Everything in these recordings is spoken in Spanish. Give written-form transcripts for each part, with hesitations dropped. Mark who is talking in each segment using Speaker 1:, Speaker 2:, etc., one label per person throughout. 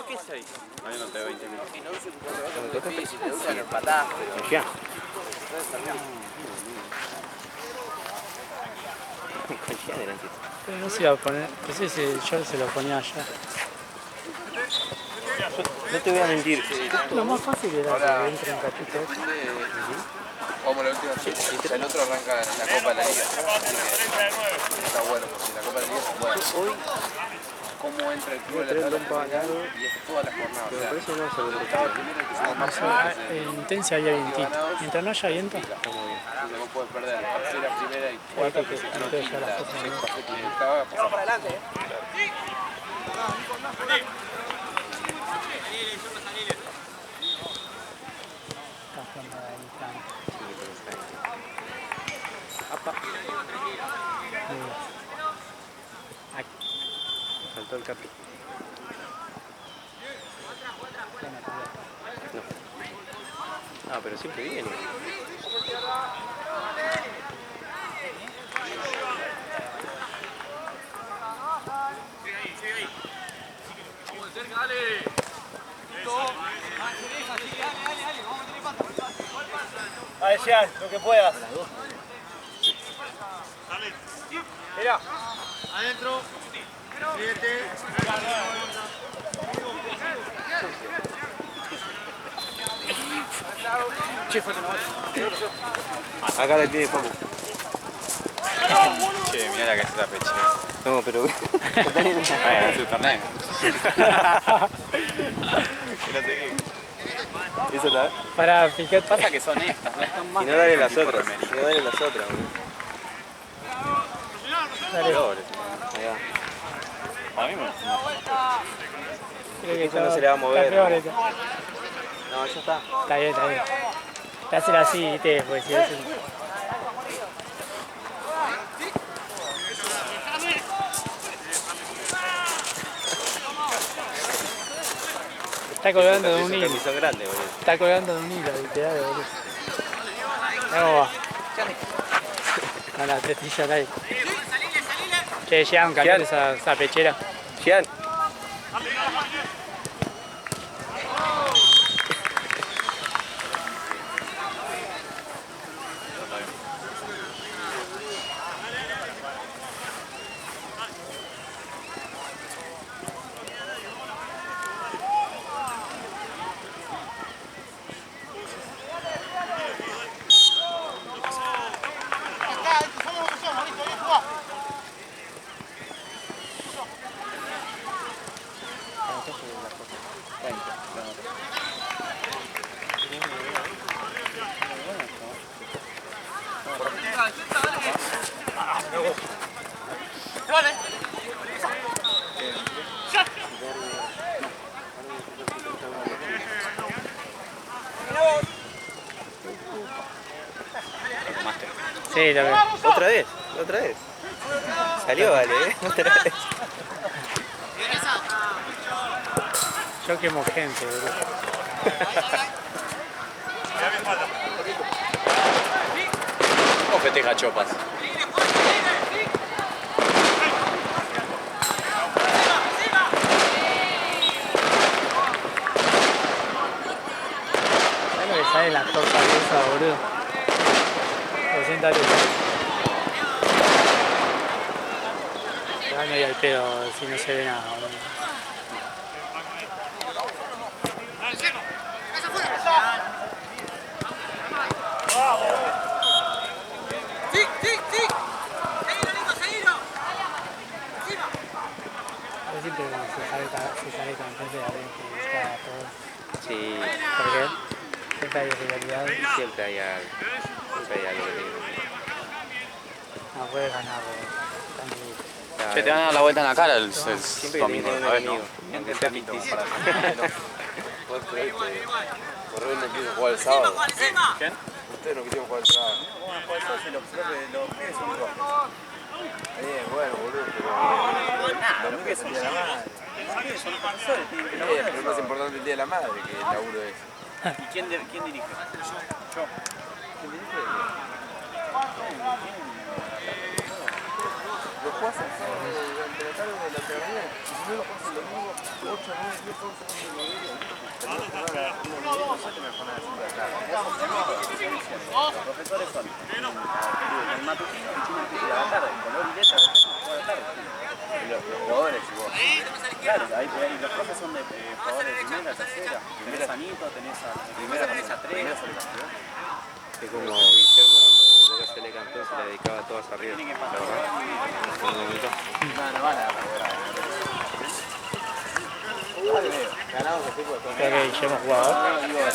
Speaker 1: ¿Por qué 6? No, yo no tengo 20 minutos.
Speaker 2: Y no uso un cuatro muy difícil, de usan el patás, pero...
Speaker 3: Ya. Confía delante.
Speaker 4: Pero no se iba a poner, no sé si yo se lo ponía allá.
Speaker 3: No te voy a mentir.
Speaker 4: Lo más fácil era que entre un cachito.
Speaker 2: Como la última fecha, el otro arranca en la Copa de la Liga. Está bueno, porque la Copa de la Liga es buena.
Speaker 3: Hoy
Speaker 2: Cómo entra el club de la tabla y es toda la jornada.
Speaker 3: me parece que no se lo
Speaker 4: No sé, en Intensia había vientito. Mientras no haya viento,
Speaker 2: Entonces vos podés perder la tercera, primera y cuarta, que se quedó quinta, sexta, séptima y octava. Pasar para adelante,
Speaker 4: está jugando ahí tanto.
Speaker 3: Faltó el capi. No. Ah, pero siempre viene.
Speaker 1: Dale, Jean, lo que puedas. Mira. Adentro. 7.
Speaker 3: Acá la tiene Facu.
Speaker 1: Che, mirá la que se la peche.
Speaker 3: No, pero...
Speaker 1: Es su torneo.
Speaker 3: Eso está.
Speaker 4: Para, fíjate.
Speaker 1: Pasa que son estas, no están más.
Speaker 3: Si no, dale las
Speaker 1: tipo
Speaker 3: otras.
Speaker 1: remerita.
Speaker 3: Si no, dale las otras, boludo.
Speaker 1: Colores.
Speaker 3: Ahí va.
Speaker 1: A mí me
Speaker 4: Creo que
Speaker 3: Eso no se le va a mover.
Speaker 4: está peor esto.
Speaker 3: No, ya está.
Speaker 4: Está bien, está bien. Te hacen así, ¿viste? Pues si es está colgando de un hilo.
Speaker 3: Camisón grande, boludo.
Speaker 4: Está colgando de un hilo, literal, boludo. ¿Cómo va? Con la tetilla ahí. Che, Jean, cambiate esa pechera.
Speaker 3: Jean.
Speaker 4: Sí, lo veo.
Speaker 3: ¿Otra vez? ¿Otra vez? Salió, vale, otra vez.
Speaker 4: Yo quemo gente, boludo.
Speaker 1: ¿Cómo festeja Chopas?
Speaker 4: ¿Sabes lo que sale en la torta esa, boludo? 200 lucas. Ya no hay al pedo si no se ve nada, boludo. Yo siempre se sale campeón de la gente y está todo.
Speaker 3: Sí,
Speaker 4: ¿Por qué? Siempre hay rivalidad.
Speaker 3: siempre hay algo. Siempre hay algo que tiene.
Speaker 4: No puede ganar, tranquilo.
Speaker 1: Che, te van a dar la vuelta en la cara el
Speaker 3: Siempre que
Speaker 1: domingo,
Speaker 3: tenés un
Speaker 1: ¿sabes?
Speaker 3: enemigo.
Speaker 1: Aunque sea ficticio.
Speaker 2: ¿Puedes creer que Correa no quiso jugar el sábado?
Speaker 1: ¿Quién?
Speaker 2: Ustedes no quisieron jugar el sábado.
Speaker 1: Bueno, por eso si los pibes son rojos.
Speaker 2: Bien, bueno, boludo, pero...
Speaker 1: Nada, los pibes son la madre. Los pibes son profesores, tienen que laburar.
Speaker 2: Pero es más importante el Día de la Madre que el laburo es.
Speaker 1: ¿Y quién dirige? Yo.
Speaker 2: ¿Quién dirige? Lo jugás el sábado durante la tarde de la teoría, y si no lo jugás el domingo, 8, 9, 10, 11, 11, 9,
Speaker 1: Los profesores son el matutino, el chino y la tarde, el color y letra, toda la tarde. Y los jugadores, y vos. Claro, ahí los profes son de jugadores de primera, tercera. Tenés a Nito, tenés a Tres.
Speaker 3: Es como Guillermo cuando Boca se le campeón se le dedicaba a todas arriba.
Speaker 1: Tienen que
Speaker 3: La
Speaker 1: pasar.
Speaker 3: verdad.
Speaker 2: No van a lograr. Ganamos el tipo de
Speaker 4: Creo que Guillermo jugador.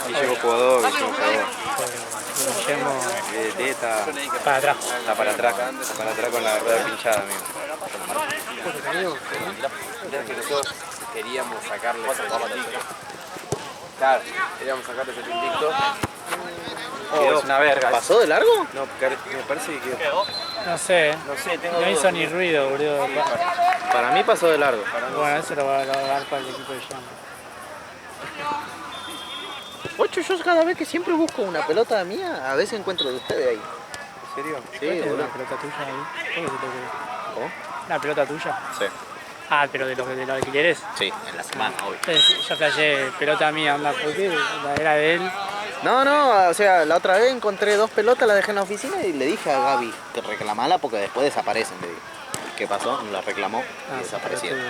Speaker 3: Guillermo jugador, Guillermo jugador.
Speaker 4: Guillermo
Speaker 3: Deta.
Speaker 4: para atrás.
Speaker 3: Está para atrás con la rueda pinchada, amigo.
Speaker 2: Que nosotros queríamos sacarle ese invicto. Claro, queríamos sacarle ese invicto.
Speaker 3: Quedó.
Speaker 1: Es una verga.
Speaker 3: ¿Pasó de largo? No, me parece que quedó.
Speaker 4: No sé,
Speaker 1: No sé, tengo
Speaker 4: no hizo
Speaker 1: dudas.
Speaker 4: ni ruido, boludo.
Speaker 3: Para mí pasó de largo.
Speaker 4: Bueno, eso lo va a dar para el equipo de Llama.
Speaker 5: Ocho, yo cada vez que siempre busco una pelota mía, a veces encuentro de ustedes ahí.
Speaker 3: ¿En serio?
Speaker 5: Sí,
Speaker 4: ¿Tenés
Speaker 5: boludo.
Speaker 4: una pelota tuya ahí? ¿Cómo que te querés?
Speaker 5: ¿Cómo?
Speaker 4: ¿Una pelota tuya?
Speaker 5: Sí.
Speaker 4: Ah, pero de los alquileres.
Speaker 5: Sí, en la semana, obvio.
Speaker 4: Entonces, yo flashé pelota mía, onda, ¿por qué? La era de él.
Speaker 5: No, o sea, la otra vez encontré dos pelotas, las dejé en la oficina y le dije a Gaby que reclamala porque después desaparecen, le digo. ¿Qué pasó? Las reclamó y desaparecieron.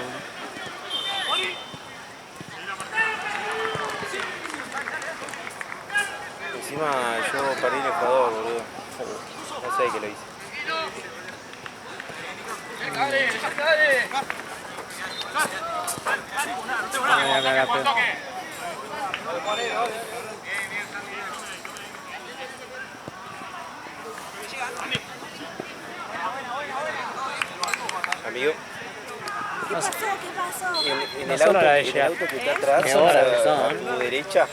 Speaker 3: Encima yo perdí el jugador, boludo. No sé qué lo hice.
Speaker 4: Me voy a cagar, pero-
Speaker 3: Amigo,
Speaker 6: ¿Qué pasó?
Speaker 3: en
Speaker 4: No
Speaker 3: el
Speaker 4: solo
Speaker 3: auto,
Speaker 4: la de
Speaker 3: en el
Speaker 4: llegar.
Speaker 3: auto que está atrás,
Speaker 5: Qué hora que son.
Speaker 3: a tu derecha,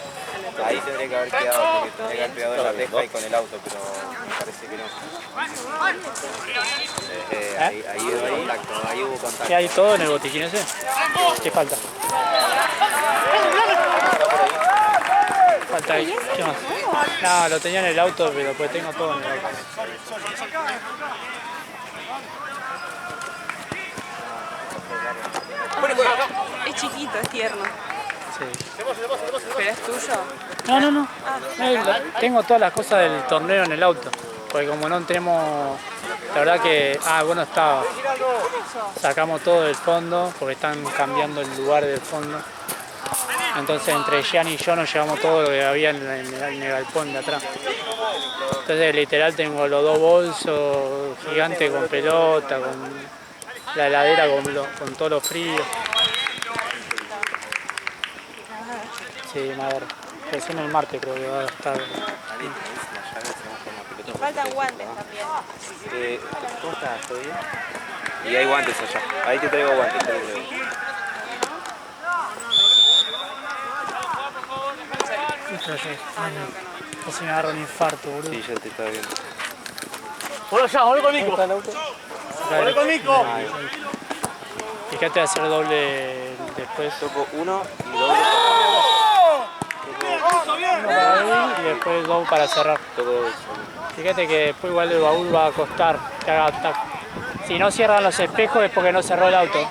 Speaker 3: ahí tendría que haber quedado, porque tendría que haber pegado en la reja y con el auto, pero me parece que no. Ahí hubo contacto.
Speaker 4: ¿Qué hay todo en el botiquín ese? ¿Qué falta? Falta ahí. ¿Qué más? No, lo tenía en el auto, pero pues tengo todo en el auto.
Speaker 6: Es chiquito, es tierno.
Speaker 4: Sí.
Speaker 6: ¿Pero es tuyo?
Speaker 4: No. No, tengo todas las cosas del torneo en el auto. Porque como no tenemos... La verdad que... Ah, bueno, estaba. Sacamos todo del fondo porque están cambiando el lugar del fondo. Entonces entre Gianni y yo nos llevamos todo lo que había en el galpón de atrás. Entonces literal tengo los dos bolsos gigantes con pelota, con la heladera con todo lo frío. Sí, madre. Recién el martes creo que va a estar.
Speaker 6: Faltan guantes también.
Speaker 3: ¿Cómo estás? ¿Todo bien? Y hay guantes allá. Ahí te traigo guantes. Te traigo.
Speaker 4: Casi me agarra un infarto, boludo.
Speaker 3: Sí, ya te estaba viendo.
Speaker 4: ¡Volvé conmigo! Fíjate hacer doble después.
Speaker 3: Toco uno y doble.
Speaker 4: Uno para ahí y después dos para cerrar.
Speaker 3: Toco dos.
Speaker 4: Fíjate que después igual el baúl va a costar que haga tac. Si no cierran los espejos es porque no cerró el auto.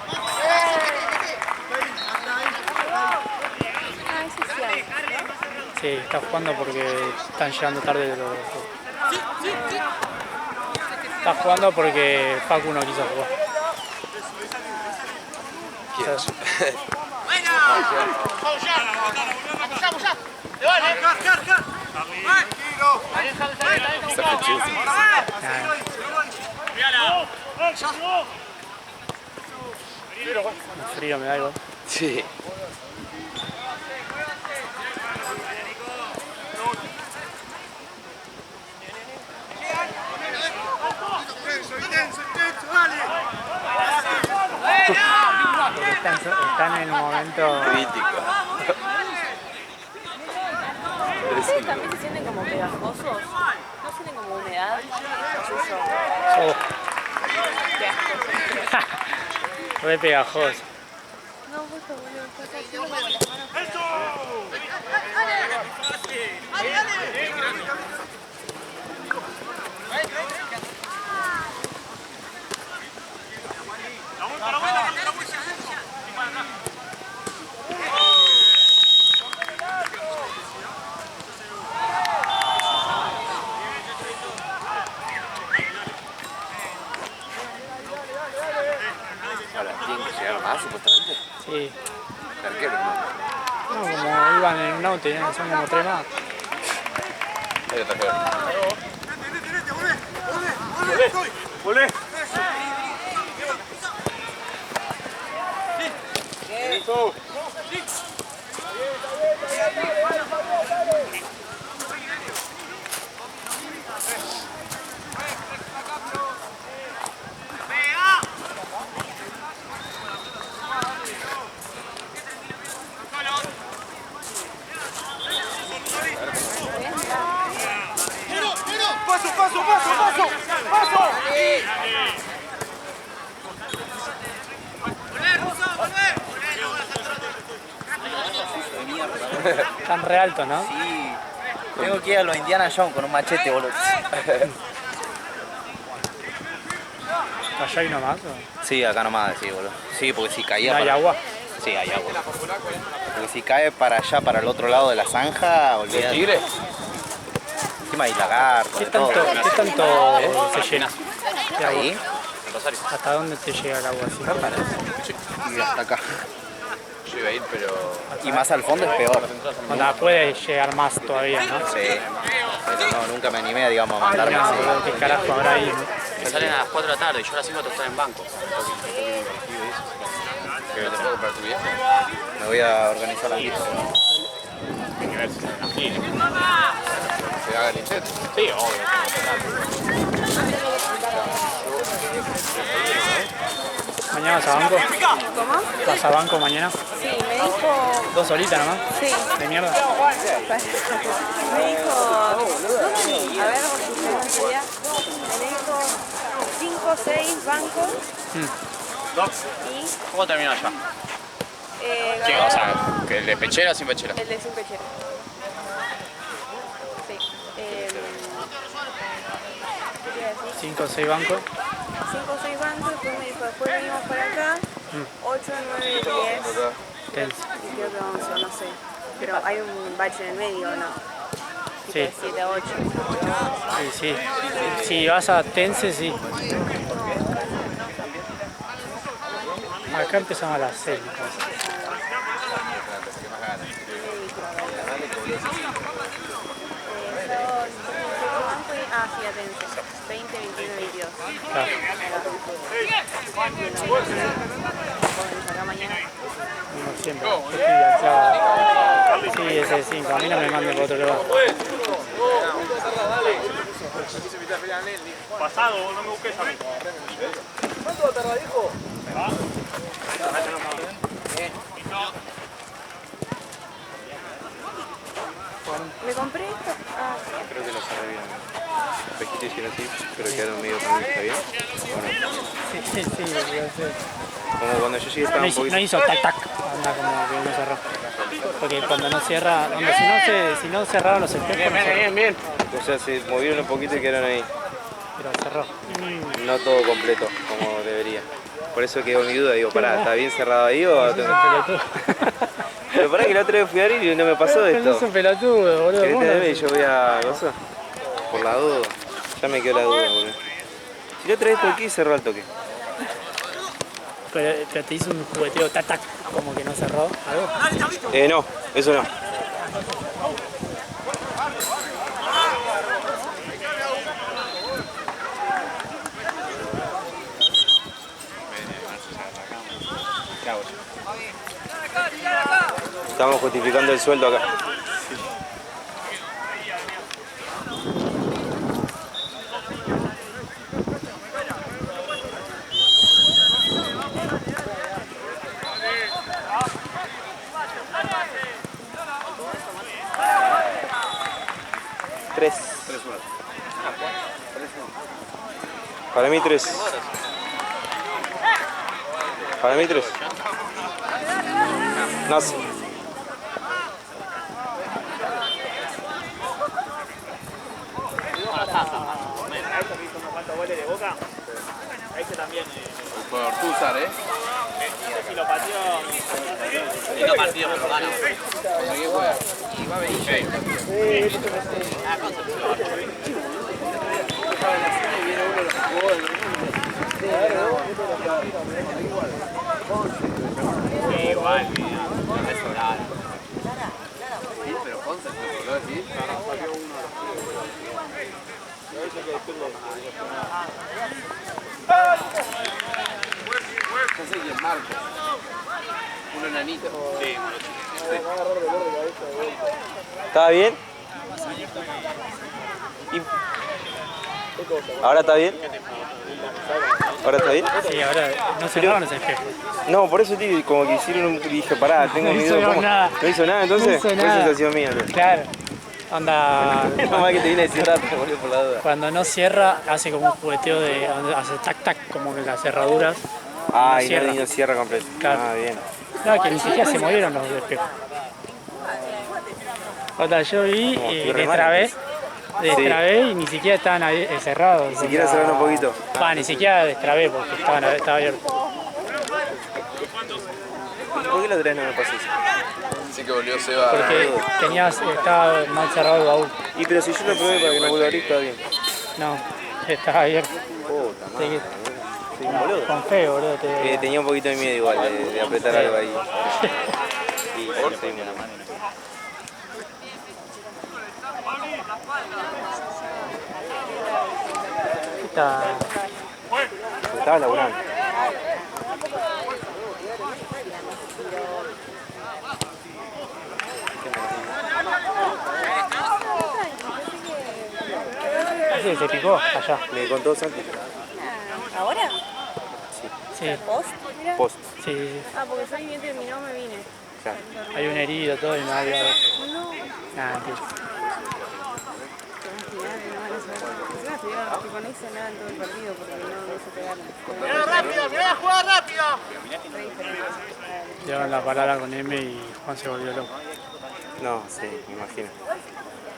Speaker 4: Sí, está jugando porque están llegando tarde de los... Está jugando porque Facu no quiso jugar. El frío me da igual.
Speaker 3: Sí.
Speaker 4: Están en un momento...
Speaker 3: Crítico.
Speaker 6: ¿Ustedes también se sienten como pegajosos? ¿No sienten como humedad?
Speaker 4: Oh,
Speaker 6: Qué asco.
Speaker 4: re pegajoso.
Speaker 6: No, justo, boludo. Estás haciendo como las manos.
Speaker 2: Arquero, ¿no?
Speaker 4: No, como iban en un auto, son como 3 más.
Speaker 2: Ahí lo trajeron.
Speaker 1: ¡Volé!
Speaker 4: Están re altos, ¿no?
Speaker 5: Sí. Tengo que ir a los Indiana Jones con un machete, boludo.
Speaker 4: ¿Allá hay uno más? ¿O?
Speaker 5: Sí, acá nomás, sí, boludo. Sí, porque si caía
Speaker 4: ¿No hay
Speaker 5: para...
Speaker 4: agua?
Speaker 5: Sí, hay agua. Porque si cae para allá, para el otro lado de la zanja, olvídate.
Speaker 2: ¿Tigre?
Speaker 5: Encima hay lagarto,
Speaker 4: ¿Qué
Speaker 5: de todo.
Speaker 4: tanto se llena? de agua?
Speaker 5: Ahí
Speaker 4: ¿Hasta dónde te llega el agua así?
Speaker 5: y hasta acá.
Speaker 2: Yo iba a ir, pero...
Speaker 5: Y más al fondo es peor.
Speaker 4: Onda, puede llegar más todavía, ¿no?
Speaker 5: Sí. Pero no, nunca me animé, digamos, a mandarme
Speaker 4: No,
Speaker 5: así.
Speaker 4: ¿qué carajo habrá ahí? ¿No?
Speaker 1: Me salen a las 4 de la tarde y yo a las 5 tengo que estar en banco.
Speaker 2: ¿Que te puedo comprar tu viejo?
Speaker 5: Me voy a organizar la lista.
Speaker 2: ¿Se haga el intento?
Speaker 1: Sí, obvio.
Speaker 4: ¿Mañana vas a banco?
Speaker 6: ¿Cómo?
Speaker 4: ¿Vas a banco mañana?
Speaker 6: Sí, me dijo...
Speaker 4: ¿Dos horitas nomás?
Speaker 6: Sí,
Speaker 4: ¿De mierda?
Speaker 6: me dijo... A ver, ¿cómo sería? Me dijo 5 o 6 bancos y...
Speaker 1: ¿Cómo termina allá? Sí, o sea, que el de pechera sin pechera.
Speaker 6: El de sin pechera. Sí. ¿Qué te iba a decir?
Speaker 4: 5 o 6 bancos.
Speaker 6: 5 o 6 bancos, después me dijo, después venimos para acá, 8, 9, 10
Speaker 4: Tenso.
Speaker 6: y creo que 11, no sé. Pero hay un bache en el medio, ¿o no? Tipo
Speaker 4: Sí.
Speaker 6: de 7 a 8.
Speaker 4: Sí, sí. Si vas a Tense, sí. Acá empezamos a las 6.
Speaker 6: Ah, sí, atención. 20, 21, 22.
Speaker 4: Claro.
Speaker 6: Acá mañana.
Speaker 4: Como siempre. Yo estoy al sábado. Sí, ese 5. A mí no me manden por otro lugar.
Speaker 1: Pasado, no me busques a mí.
Speaker 6: ¿Me compré esto? Ah,
Speaker 3: Creo que lo cerré bien. Los espejitos hicieron así, pero quedaron medio también, ¿está bien? Bueno,
Speaker 4: Sí, sí, lo sé.
Speaker 3: como cuando yo llegué estaba
Speaker 4: No
Speaker 3: un
Speaker 4: hizo,
Speaker 3: poquito...
Speaker 4: no hizo tac tac, anda como que no cerró. Porque cuando no cierra, onda, si no cerraron los espejos, no cerró,
Speaker 3: O sea, se movieron un poquito y quedaron ahí.
Speaker 4: pero cerró.
Speaker 3: No todo completo, como debería. Por eso quedó mi duda, digo, pará, ¿está bien cerrado ahí o...?
Speaker 4: Es un pelotudo.
Speaker 3: Pero pará que la otra vez fui a abrir y no me pasó
Speaker 4: Pero no es
Speaker 3: esto.
Speaker 4: un pelotudo, boludo.
Speaker 3: ¿Querés
Speaker 4: ¿Cómo no?
Speaker 3: tenerme y yo voy a... ¿Cosa? Por la duda. Ya me quedó la duda, boludo. Si la otra vez toqué y cerró al toque.
Speaker 4: Pero te hizo un jugueteo tac tac, como que no cerró algo.
Speaker 3: No, eso no. Estamos justificando el sueldo acá. Tres. Para mí 3. Para mí 3. No sé.
Speaker 2: Por Ortúzar, ¿eh?
Speaker 1: Si lo pateó, lindo partido, pero gana.
Speaker 2: ¿Contra quién juega? Y va a venir.
Speaker 1: Igual, no es oral.
Speaker 2: Sí, pero Ponce se voló aquí. Yo sé quién Marco. Un enanito. Sí,
Speaker 3: ¿Estaba bien? ¿Ahora está bien? ¿Ahora está bien?
Speaker 4: Sí, ahora no cerraron ese espejo.
Speaker 3: No, por eso tío, como que hicieron un... Dije, pará, tengo
Speaker 4: No
Speaker 3: miedo.
Speaker 4: hizo
Speaker 3: ¿Cómo?
Speaker 4: nada.
Speaker 3: ¿No hizo nada entonces?
Speaker 4: No hizo
Speaker 3: Fue
Speaker 4: nada.
Speaker 3: sensación mía. ¿No?
Speaker 4: Claro. Anda.
Speaker 3: Nada más que te vine a decir rápido, boludo, por la duda.
Speaker 4: Cuando no cierra, hace como un jugueteo de. Hace tac tac, como que las cerraduras.
Speaker 3: Ah,
Speaker 4: no
Speaker 3: y
Speaker 4: cierra.
Speaker 3: no cierra completo.
Speaker 4: Claro.
Speaker 3: Ah, bien.
Speaker 4: No, que ni siquiera se movieron los espejos. Cuando yo vi,
Speaker 3: No, estoy re mal,
Speaker 4: destrabé y ni siquiera estaban ahí, cerrados.
Speaker 3: Ni siquiera cerraron un poquito.
Speaker 4: Ni siquiera destrabé porque estaba abierto.
Speaker 3: ¿Por qué la otra vez no me pasó eso?
Speaker 2: Sí que volvió Seba.
Speaker 4: Porque estaba mal cerrado el baúl.
Speaker 3: Y pero si yo lo probé para que no vuelva a abrir, está bien.
Speaker 4: No, estaba abierto.
Speaker 3: Puta madre,
Speaker 4: Sí.
Speaker 3: boludo. Soy un boludo.
Speaker 4: Con feo, boludo.
Speaker 3: Tenía un poquito de miedo igual de apretar algo ahí. Y soy una mano. Estaba laburando.
Speaker 4: Sí, se picó allá.
Speaker 3: Me contó Santi.
Speaker 6: ¿Ahora?
Speaker 4: Sí,
Speaker 6: ¿Post? Mira.
Speaker 3: Post.
Speaker 4: sí.
Speaker 6: Ah, porque Sony bien terminó, me vine.
Speaker 3: Claro.
Speaker 4: Hay un herido, todo y no había.
Speaker 6: No.
Speaker 4: Nada, mentira.
Speaker 6: Encima estuvieron, tipo, no hice nada en todo el partido porque no se pegaron.
Speaker 4: Llevan la palabra con M y Juan se volvió loco.
Speaker 3: No, sí, me imagino.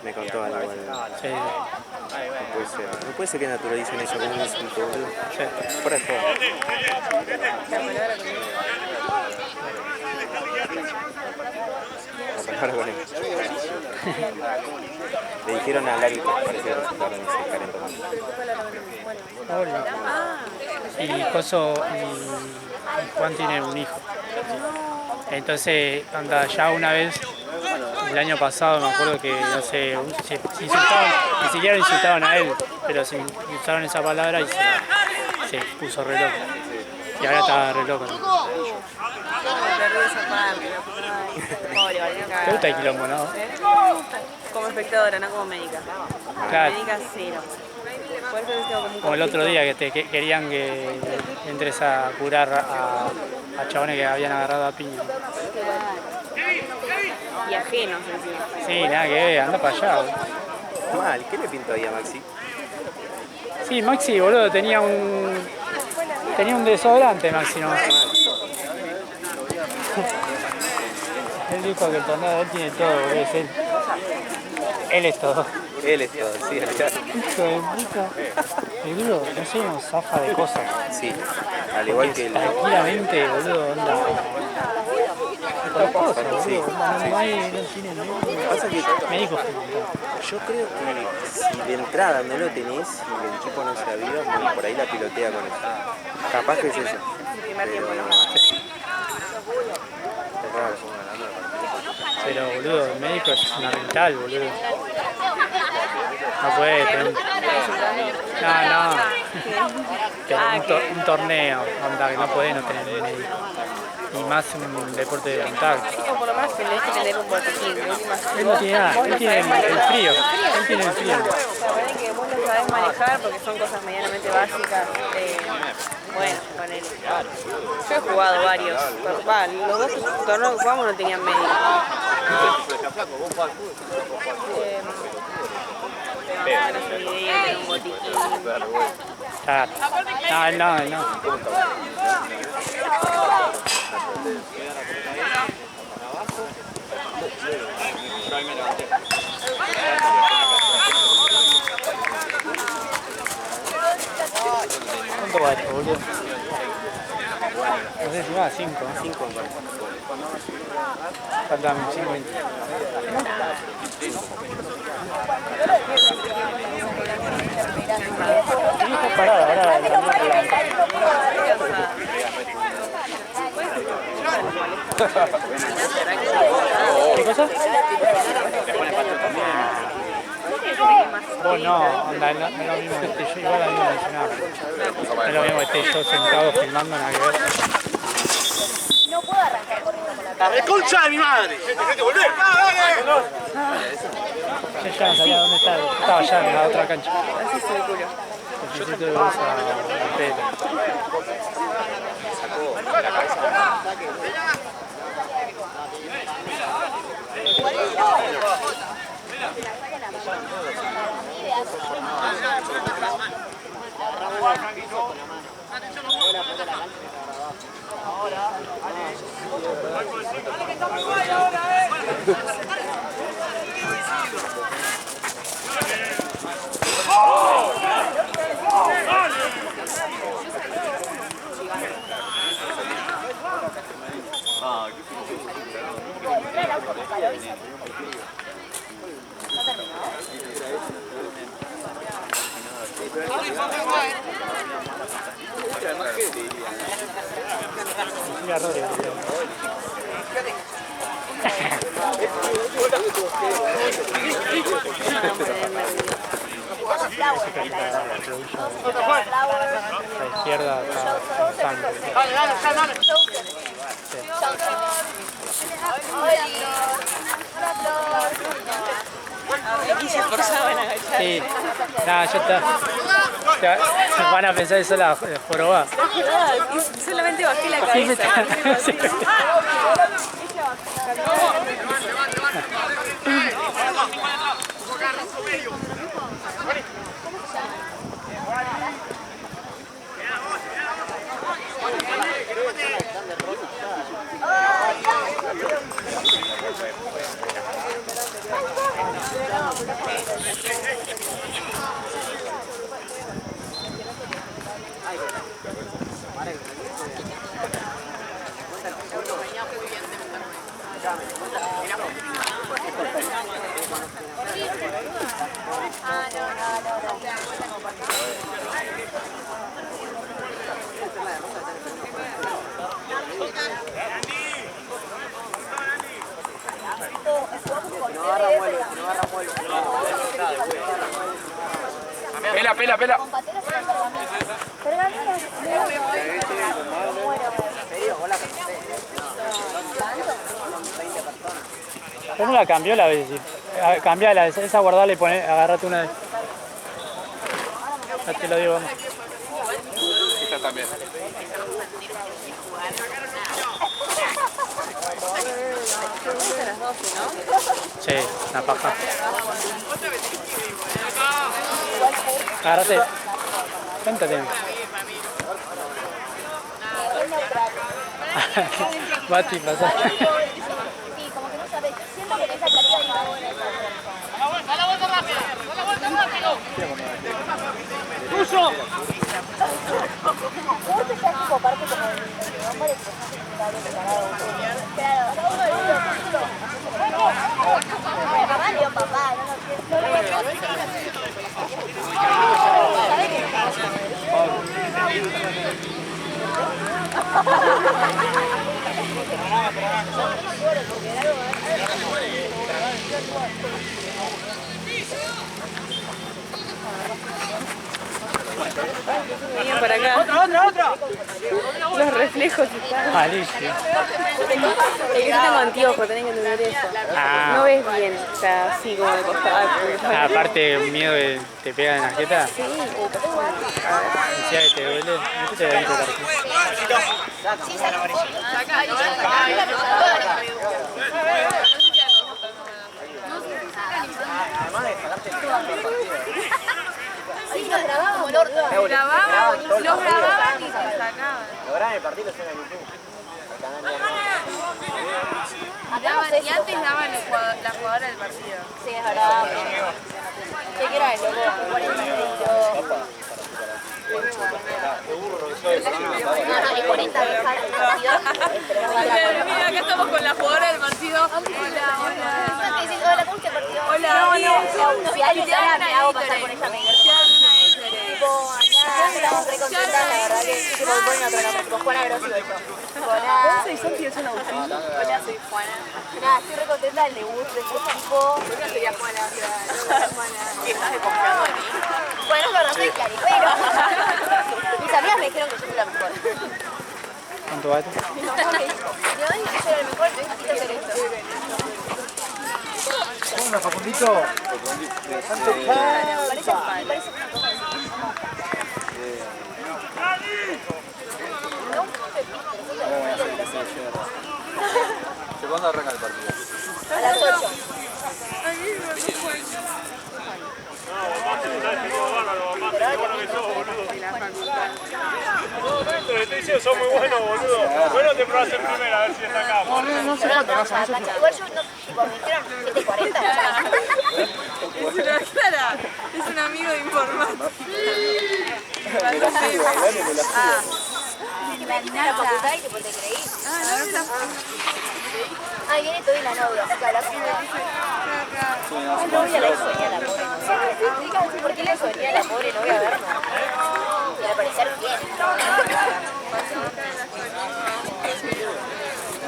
Speaker 3: Me contó algo igual.
Speaker 4: Sí,
Speaker 3: No puede ser que naturalicen eso como un insulto, boludo.
Speaker 4: sí.
Speaker 3: Fuera de juego. La palabra con él. Le dijeron al árbitro, parece que resultaron y se calentó.
Speaker 4: Y Coso y Juan tienen un hijo. Entonces, anda, ya una vez, el año pasado, me acuerdo que, no sé, se insultaban, ni siquiera insultaban a él, pero se usaron esa palabra y se puso re loco. Y ahora está re loco. ¿Te gusta el quilombo, no?
Speaker 6: Como espectadora, no como médica.
Speaker 4: Claro.
Speaker 6: Médica sí, no. Por eso tengo como un
Speaker 4: Como el otro
Speaker 6: conflicto.
Speaker 4: día que querían que entres a curar a chabones que habían agarrado a piña.
Speaker 6: Y ajenos encima.
Speaker 4: Sí, nada que ver, anda para allá. Boludo.
Speaker 3: Mal, ¿qué le pintó ahí a Maxi?
Speaker 4: Sí, Maxi, boludo, tenía un desodorante, Maxi, ¿no? Él dijo que el torneo de él tiene todo, boludo, es él. Él es todo.
Speaker 3: Él es todo, sí, claro.
Speaker 4: Hijo de puta. El duro, no sé, nos zafa de cosas.
Speaker 3: Sí, al igual que el...
Speaker 4: Tranquilamente, boludo, onda. Otra cosa, boludo,
Speaker 3: Sí,
Speaker 4: onda,
Speaker 3: sí.
Speaker 4: no tiene médico.
Speaker 3: Pasa que
Speaker 4: Médicos.
Speaker 3: yo creo que si de entrada no lo tenés y el equipo no se aviva, bueno, por ahí la pilotea con eso. Capaz que es eso.
Speaker 6: Primer tiempo, ¿no?
Speaker 3: Es raro.
Speaker 4: Pero, boludo, el médico es fundamental, boludo. No puede tener... No. Pero un torneo, onda, que no podés no tener un médico. Y más un deporte de contacto.
Speaker 6: O por lo menos tenés que tener un botiquín. De última,
Speaker 4: Él no tiene nada, él tiene el frío. Él tiene el frío.
Speaker 6: O sea, ponen que vos lo sabés manejar porque son cosas medianamente básicas. Bueno, ponele. Yo he jugado varios. Los dos torneos que jugamos no tenían médico. No se olvide tener un botiquín.
Speaker 4: Claro. No, él no. ¿Cuánto va esto, boludo? No sé si va, 5.
Speaker 3: 5 en
Speaker 4: Faltan 5 minutos. Está parada, ahora la ¿qué cosa? Vos no, onda, no es lo mismo que esté yo, igual a mí me mencionaba. No es lo mismo que esté yo sentado filmando, nada que ver.
Speaker 7: No puedo arrancar corriendo con la
Speaker 8: ¡La concha de mi madre! ¡Tenés que volver!
Speaker 4: Yo ya no sabía dónde estaba, estaba allá en la otra cancha.
Speaker 6: Así se el culo.
Speaker 4: Necesito de bolsa de pelo. Mira, Rodri. La izquierda está sangre.
Speaker 6: Aquí se esforzaban a agachar.
Speaker 4: Sí, nada, ya está. Van a pensar que sos la jorobada.
Speaker 6: Solamente bajé la
Speaker 4: Sí, me
Speaker 6: cabeza.
Speaker 4: está- sí.
Speaker 2: Pela, pela, pela.
Speaker 4: Pero no la cambió la vez. Cambiala, esa guardala y poné, agarrate una de. Ya te lo digo, vamos.
Speaker 2: Esta también.
Speaker 4: Sí, una paja. Agárrate. Cuéntate. Bati, pasá.
Speaker 7: Sí, como que no sabes. Siento que esa calidad iba buena.
Speaker 8: ¡Da la vuelta rápido! ¡Da la vuelta rápido! ¡Tuyo!
Speaker 7: Creo que ya es tipo parte como del nombre que está preparado. Claro. Papá, Dios, papá, no
Speaker 6: Venían para acá.
Speaker 8: ¡Otra!
Speaker 6: Los reflejos están.
Speaker 4: Malísimo.
Speaker 6: Es que yo tengo anteojos, tenés que entender eso.
Speaker 4: Ah.
Speaker 6: No ves bien, o sea, así como de costado.
Speaker 4: Aparte, miedo que te pega en la jeta.
Speaker 6: Sí,
Speaker 4: Decía que te duele. ¿No te duele el partido?
Speaker 7: Sí, los grababan como el orto.
Speaker 6: los grababan y se sacaban.
Speaker 5: Ahora el partido suena en YouTube.
Speaker 6: Y antes daban la jugadora del partido.
Speaker 7: Sí, es verdad. ¿Qué quiero es, loco? 40 y 40 veces el partido.
Speaker 6: Mira, acá estamos con la jugadora del partido. Hola, hola.
Speaker 7: si alguien gana, me hago pasar por ella, me divierto. Tipo, nada, estamos re contentas, la verdad que tipo, ponen otro nombre, tipo Juana Grossi y yo.
Speaker 6: ¿Vos sois Santi y yo la Agustín?
Speaker 7: Hola, soy Juana. Nada, estoy re contenta del debut de este tipo. Yo sería Juana, Juana.
Speaker 6: ¿Y estás desconfiando de mí?
Speaker 7: Bueno, es verdad, soy Clary, pero mis amigas me dijeron que yo soy la mejor.
Speaker 4: ¿Cuánto vale?
Speaker 7: Mi mamá me dijo, yo soy la mejor, tenés que hacer esto.
Speaker 5: Bueno, Facundito.
Speaker 7: Me parece una cosa así. No,
Speaker 2: ¿Cuándo arranca el partido?
Speaker 7: a las 8.
Speaker 8: Son muy buenos, boludo. Bueno, te probás en primera, a ver si destacamos.
Speaker 7: No se falta, no se falta. Igual yo no, tipo, me dijeron 7:40.
Speaker 6: Clara, es un amigo de informática.
Speaker 7: Que me animé a la facultad y tipo te creí. Ah, viene todo y la novia, así que hablar con ella. La novia la soñé a la pobre. ¿Por qué le soñé a la pobre novia a vernos? Y al parecer bien.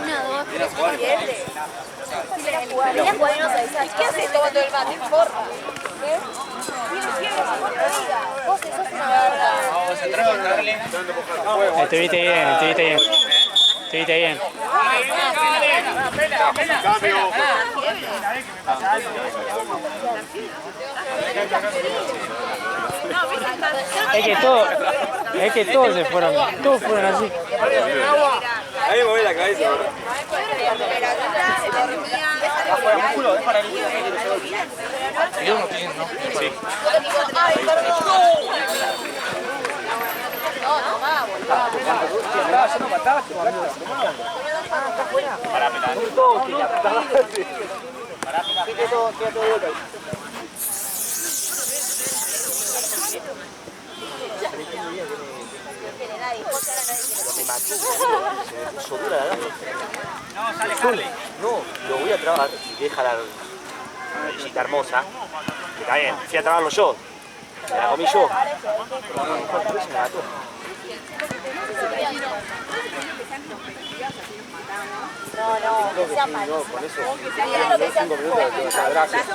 Speaker 7: Una, dos, tres, pierde. Quería jugar y nos avisás. ¿Qué haces tomando el mate? Porra. ¿Qué? Vos que sos una verga.
Speaker 1: Vamos a entrar a darle.
Speaker 4: Estuviste bien, estuviste bien. Estuviste bien. Es que todos se fueron, todos fueron así.
Speaker 1: Ahí me voy la cabeza.
Speaker 2: Yo no tiene, ¿no? Sí.
Speaker 3: No, lo voy a trabar y deja la chica hermosa. Que está bien, fui a trabarlo yo. Me la comí yo.
Speaker 7: No, que sea malo.
Speaker 3: Con eso,
Speaker 7: Que sea lo que sea.
Speaker 3: 5 minutos de esa gracia.
Speaker 7: Tipo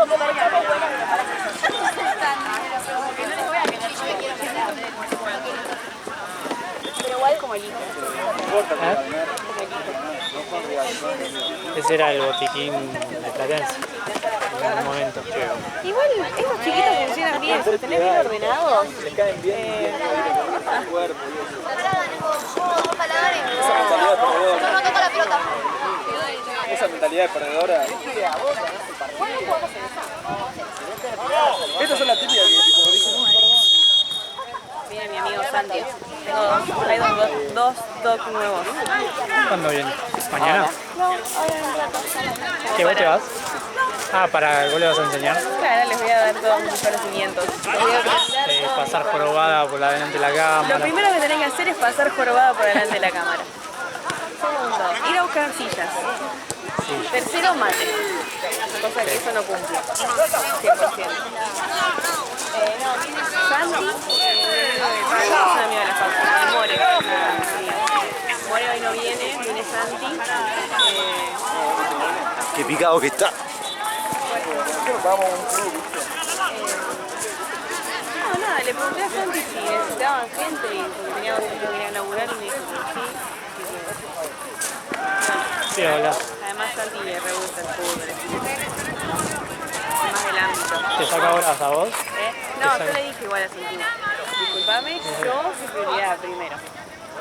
Speaker 7: que parecemos buenas, pero para pero igual como el hijo.
Speaker 4: Ese era el botiquín de Platense. En algún momento.
Speaker 6: Igual estos chiquitos funcionan bien, si los tenés bien ordenados.
Speaker 1: Les caen bien. Cuerpo
Speaker 7: Yo no toco la pelota.
Speaker 1: esa mentalidad perdedora. Estas son las típicas que tipo dicen, uy, perdón.
Speaker 6: Viene mi amigo Santi. Traigo dos dogs nuevos.
Speaker 4: ¿Cuándo viene? ¿Mañana? ¿Qué vos te vas? Ah, ¿vos le vas a enseñar?
Speaker 6: Claro, les voy a dar todos mis conocimientos.
Speaker 4: Pasar jorobada por delante de la
Speaker 6: Lo
Speaker 4: cámara.
Speaker 6: primero que tenés que hacer es pasar jorobada por delante de la cámara. Segundo, ir a buscar sillas. Tercero, mate. Cosa que eso no cumple. 100%. Santi, es un amigo de la facultad. More. More hoy no viene Santi.
Speaker 3: Qué picado que está.
Speaker 6: No, nada, le pregunté a Santi si necesitaban gente y porque tenía dos que querían laburar y me dijo que sí.
Speaker 4: Sí, hola.
Speaker 6: Además Santi le re gusta el fútbol. Más del ámbito.
Speaker 4: ¿Te saca horas a vos?
Speaker 6: No, yo le dije igual a Santi. Disculpame, yo soy prioridad primero.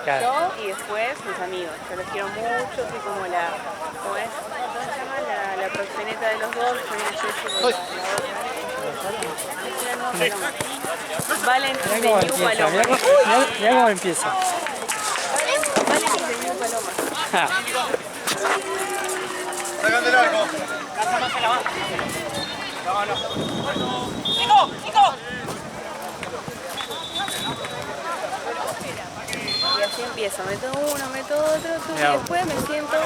Speaker 4: Claro.
Speaker 6: Yo y después mis amigos. Yo los quiero mucho, soy como la... ¿Cómo es? ¿Cómo se llama? La proxeneta de los dos. Soy una Jessie, Valen de
Speaker 4: Mirá cómo
Speaker 6: New
Speaker 4: empieza,
Speaker 6: Paloma.
Speaker 4: mirá cómo empieza.
Speaker 6: Valen de New Paloma.
Speaker 8: Sácate el arco.
Speaker 6: Y así empiezo, meto uno, meto otro,
Speaker 4: Mirá.
Speaker 6: y después me siento...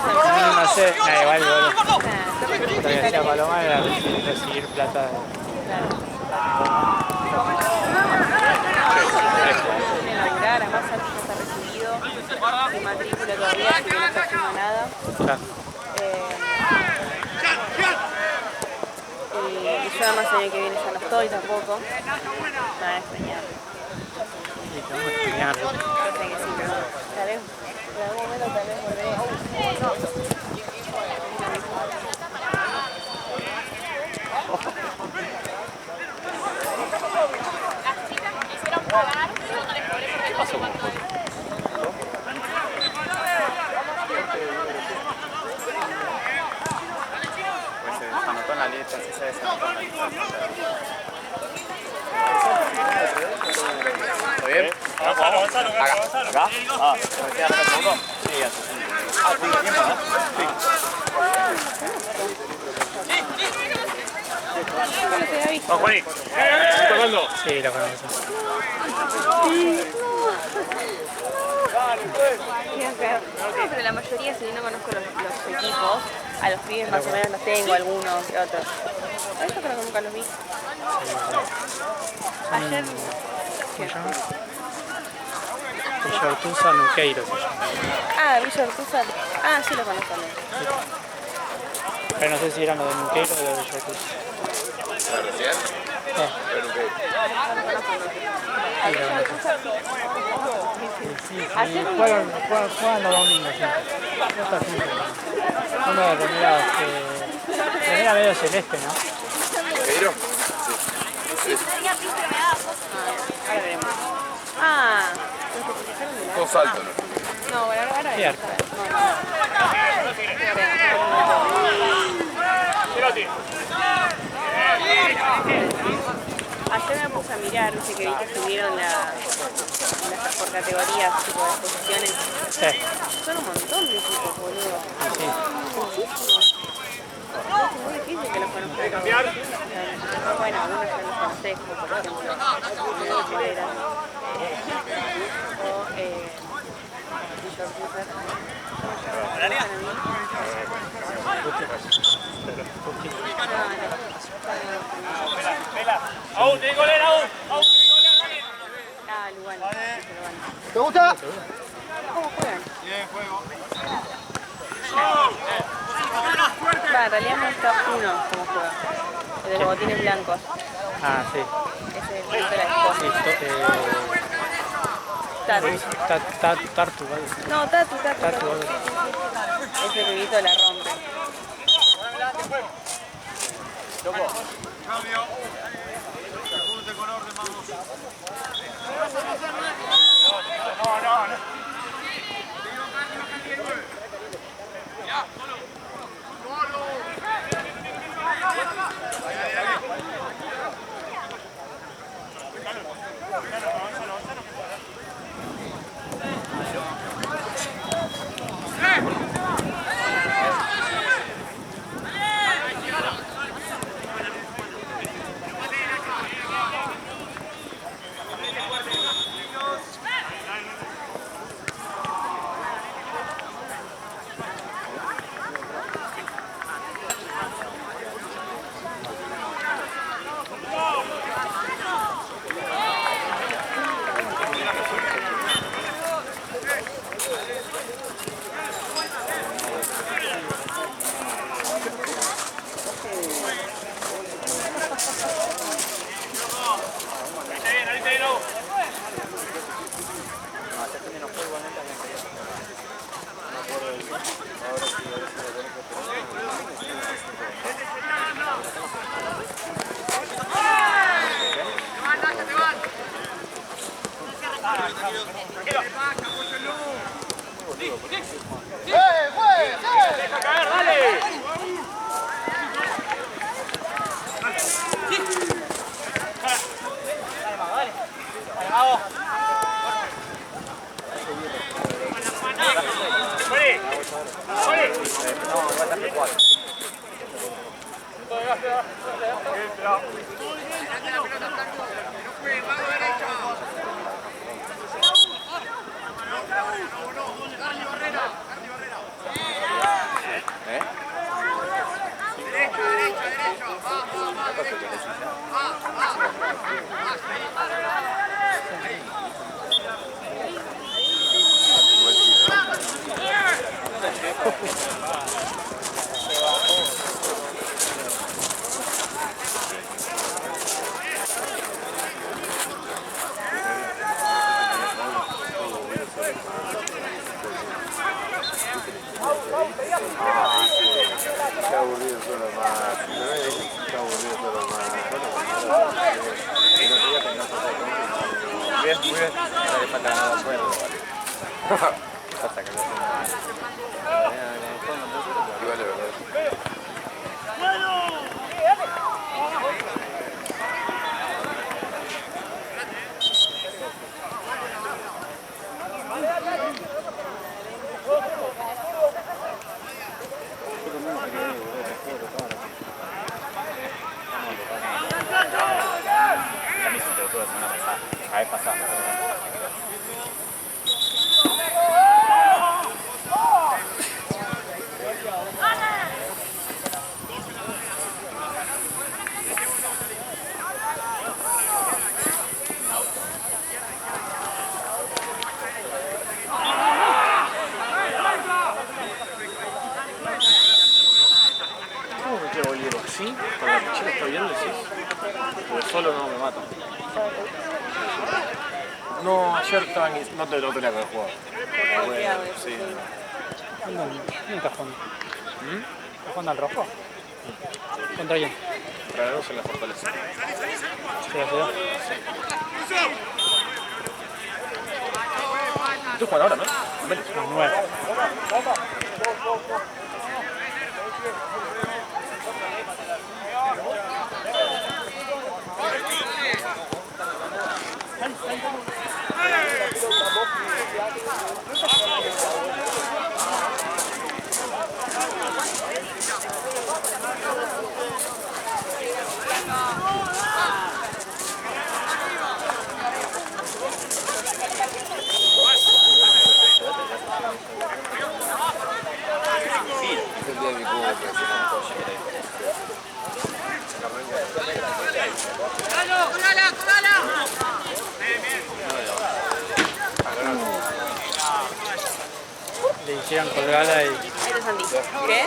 Speaker 4: Una Ese, nada, igual, boludo.
Speaker 6: Nah,
Speaker 4: Lo que hacía Palomar era recibir plata de...
Speaker 6: quieren laburar, además Santi ya está recibido, sin matrícula todavía, así que no está haciendo nada.
Speaker 4: Claro.
Speaker 6: Y yo además el año que viene ya no estoy tampoco. Me van a extrañar.
Speaker 4: Y te vamos a extrañar.
Speaker 6: Yo sé que sí, pero tal vez en algún momento tal vez volveré.
Speaker 1: ¿Qué pasó con Jorge? Pues se desanotó en la lista, sí se desanotó en la lista. ¿Está bien?
Speaker 8: Gonzalo, Gonzalo, Gonzalo.
Speaker 1: ¿Acá? Ah, ¿me queda acá el segundo? Sí, hace 5. Ah, tiene tiempo, ¿no? Sí.
Speaker 8: Va, Juaní. ¿Estás tocando?
Speaker 4: Sí, lo conozco.
Speaker 6: No, pero la mayoría, si no conozco los equipos, a los pibes más o menos los tengo, algunos que otros. A eso creo que nunca los vi. Ayer,
Speaker 4: ¿Cómo se llama? Villortuza Nuqueiro se llama.
Speaker 6: ah, Villa Ortuza. Ah, sí lo conozco también.
Speaker 4: Pero no sé si eran los de Nuqueiro o de Villortuza.
Speaker 2: ¿Recién? Pero qué.
Speaker 6: A Villa Ortuza
Speaker 4: Sí, juegan los domingos, sí. No está siempre. Uno de remera medio celeste, ¿no?
Speaker 2: ¿Pero?
Speaker 6: ahora veremos. Ah, los que se fijaron de la...
Speaker 2: Con salto, ¿no?
Speaker 6: No, bueno, ahora veremos.
Speaker 4: Cierto.
Speaker 8: Tirati.
Speaker 6: Ayer me puse a mirar, dice que vi que subieron las por categorías, tipo las posiciones.
Speaker 4: Sí.
Speaker 6: Son un montón de equipos, boludo.
Speaker 4: Sí.
Speaker 6: Muchísimos. Es muy difícil que los conozcas. Bueno, algunos ya los conocés, como por ejemplo Miguel Morera. O Villor Cruzer.
Speaker 8: Aún, te digo leer, aún.
Speaker 6: Ah, Lugano.
Speaker 5: ¿Te gusta?
Speaker 6: ¿Cómo juegan?
Speaker 8: Bien, juego.
Speaker 6: Va, en realidad me gusta uno cómo juega. El de los botines blancos.
Speaker 4: Ah, sí.
Speaker 6: Ese es el de la esposa.
Speaker 4: Sí,
Speaker 6: Tatu.
Speaker 4: Tartu, ¿vale?
Speaker 6: No, Tatu.
Speaker 4: Tatu, ¿vale?
Speaker 6: Ese pibito la rompe.
Speaker 8: Deja caer, dale.
Speaker 2: Qué aburrido solo más. Qué aburrido solo más. Bien, muy bien. Ahora le falta nada afuera. Pasa que no sé. Igual de verdad.
Speaker 1: La vez pasada.
Speaker 8: ¿Cómo me quiero bolero? ¿Así? ¿Con la pichera está bien, decís? Porque solo no me mata. No, ayer estaba en... No te lo tenía que haber jugado. Bueno, sí.
Speaker 4: ¿Quién está jugando? ¿Está jugando al rojo? ¿Contra quién?
Speaker 8: Para los en la fortaleza.
Speaker 4: ¿Qué hace yo?
Speaker 8: Tú juegas ahora, ¿no? Vélez.
Speaker 4: Los 9.
Speaker 2: Es el día de mi cumpleaños, que se me coche.
Speaker 4: Le hicieron colgarla y...
Speaker 6: Ahí está Santi. ¿Qué?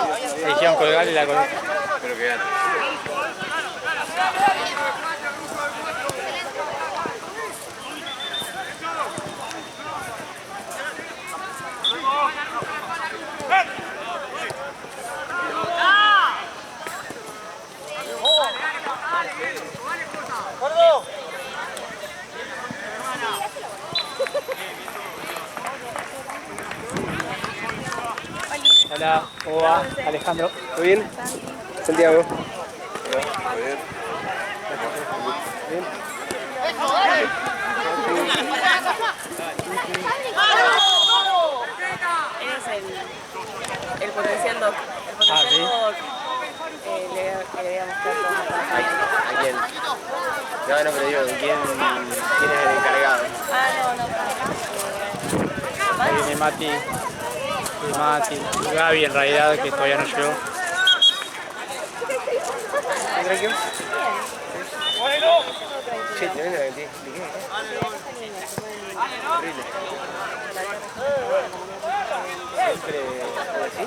Speaker 4: Le hicieron colgar y la colgó.
Speaker 2: Pero que gane.
Speaker 4: Hola, ¿cómo va? Alejandro.
Speaker 3: ¿Todo bien? Santiago.
Speaker 6: Él es el potencial doc. El potencial
Speaker 4: ¿sí?
Speaker 6: doc le voy a mostrar todo.
Speaker 3: ¿A quién? No, pero digo, ¿quién es el encargado?
Speaker 6: Ah, no.
Speaker 4: Ahí viene Mati. Y Mati. Y Gaby en realidad, que todavía no llegó.
Speaker 3: ¿Contra quién? Che, tremendo que tiene. Horrible. Siempre así.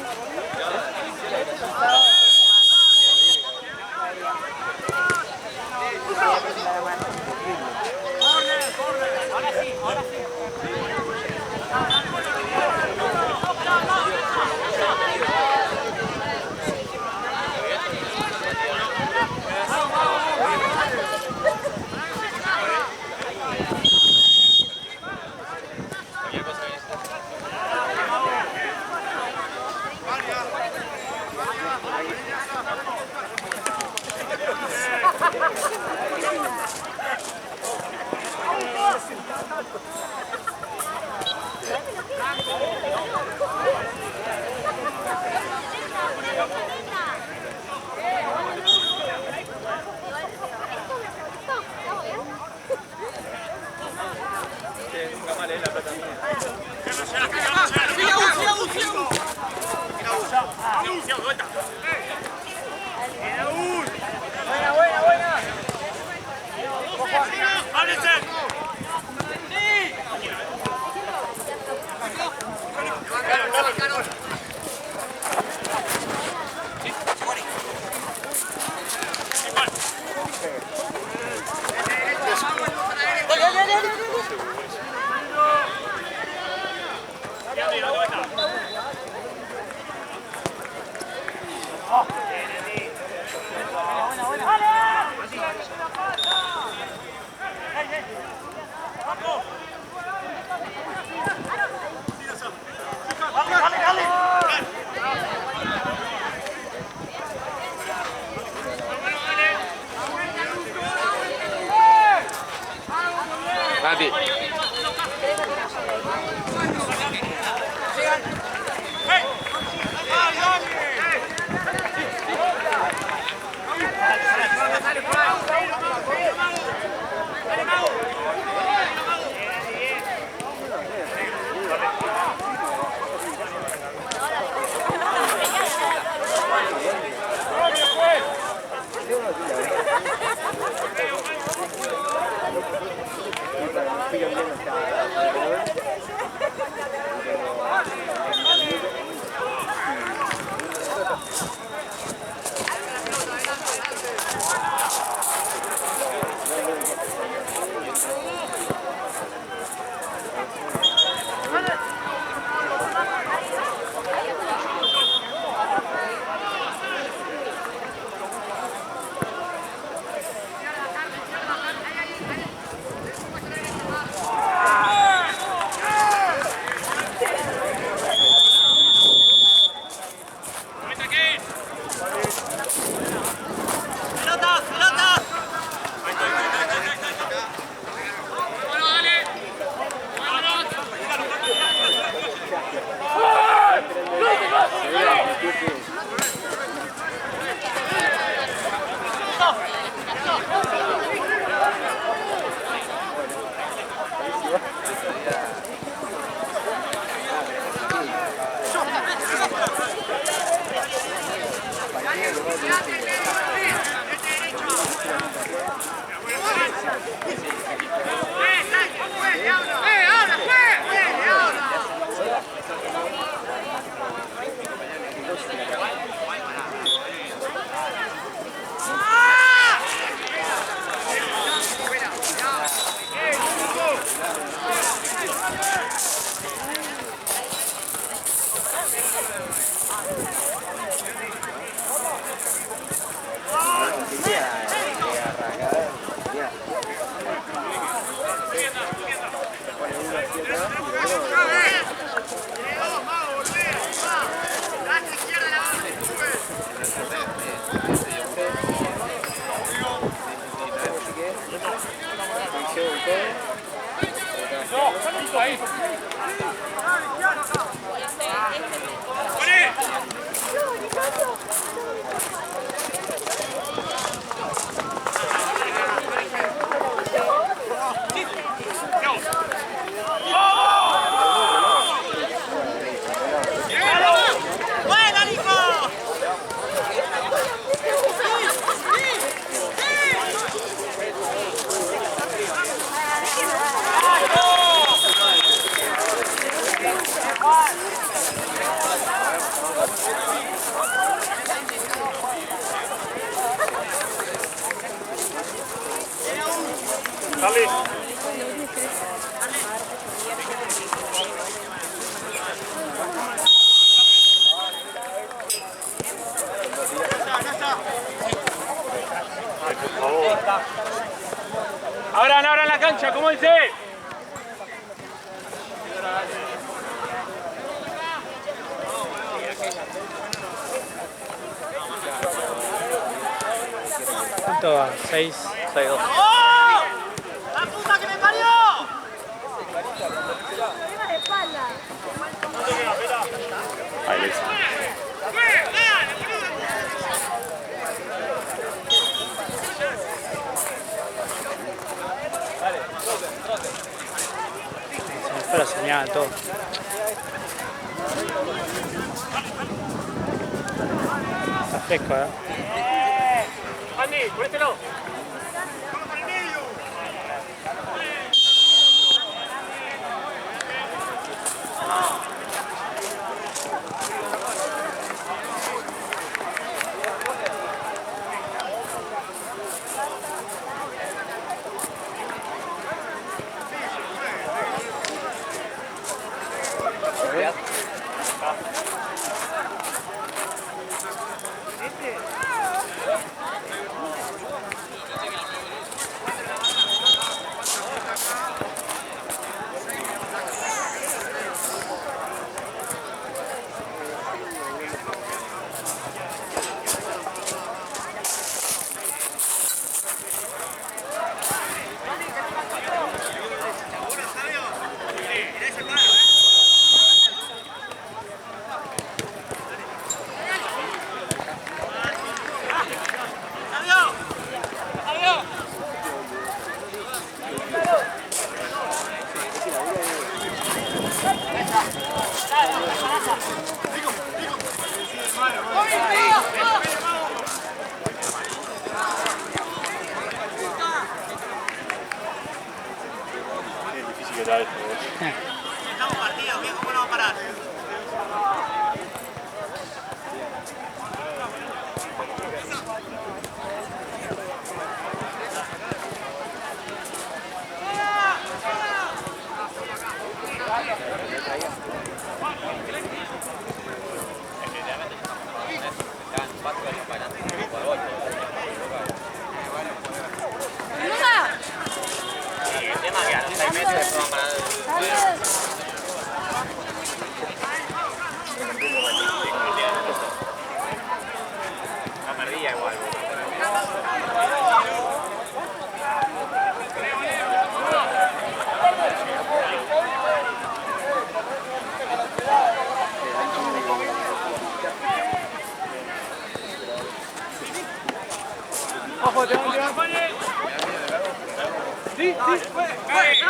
Speaker 2: sí.
Speaker 8: Abran la cancha, ¿cómo dice?
Speaker 4: ¿Cuánto va? 6, 6-2.
Speaker 9: ¡La puta que me parió!
Speaker 3: Ahí lo hice.
Speaker 4: Se me fue la señal, todo. Está fresco, ¿eh?
Speaker 8: Andy, ponételo.
Speaker 9: Ojo, te van a llevar. Sí, sí.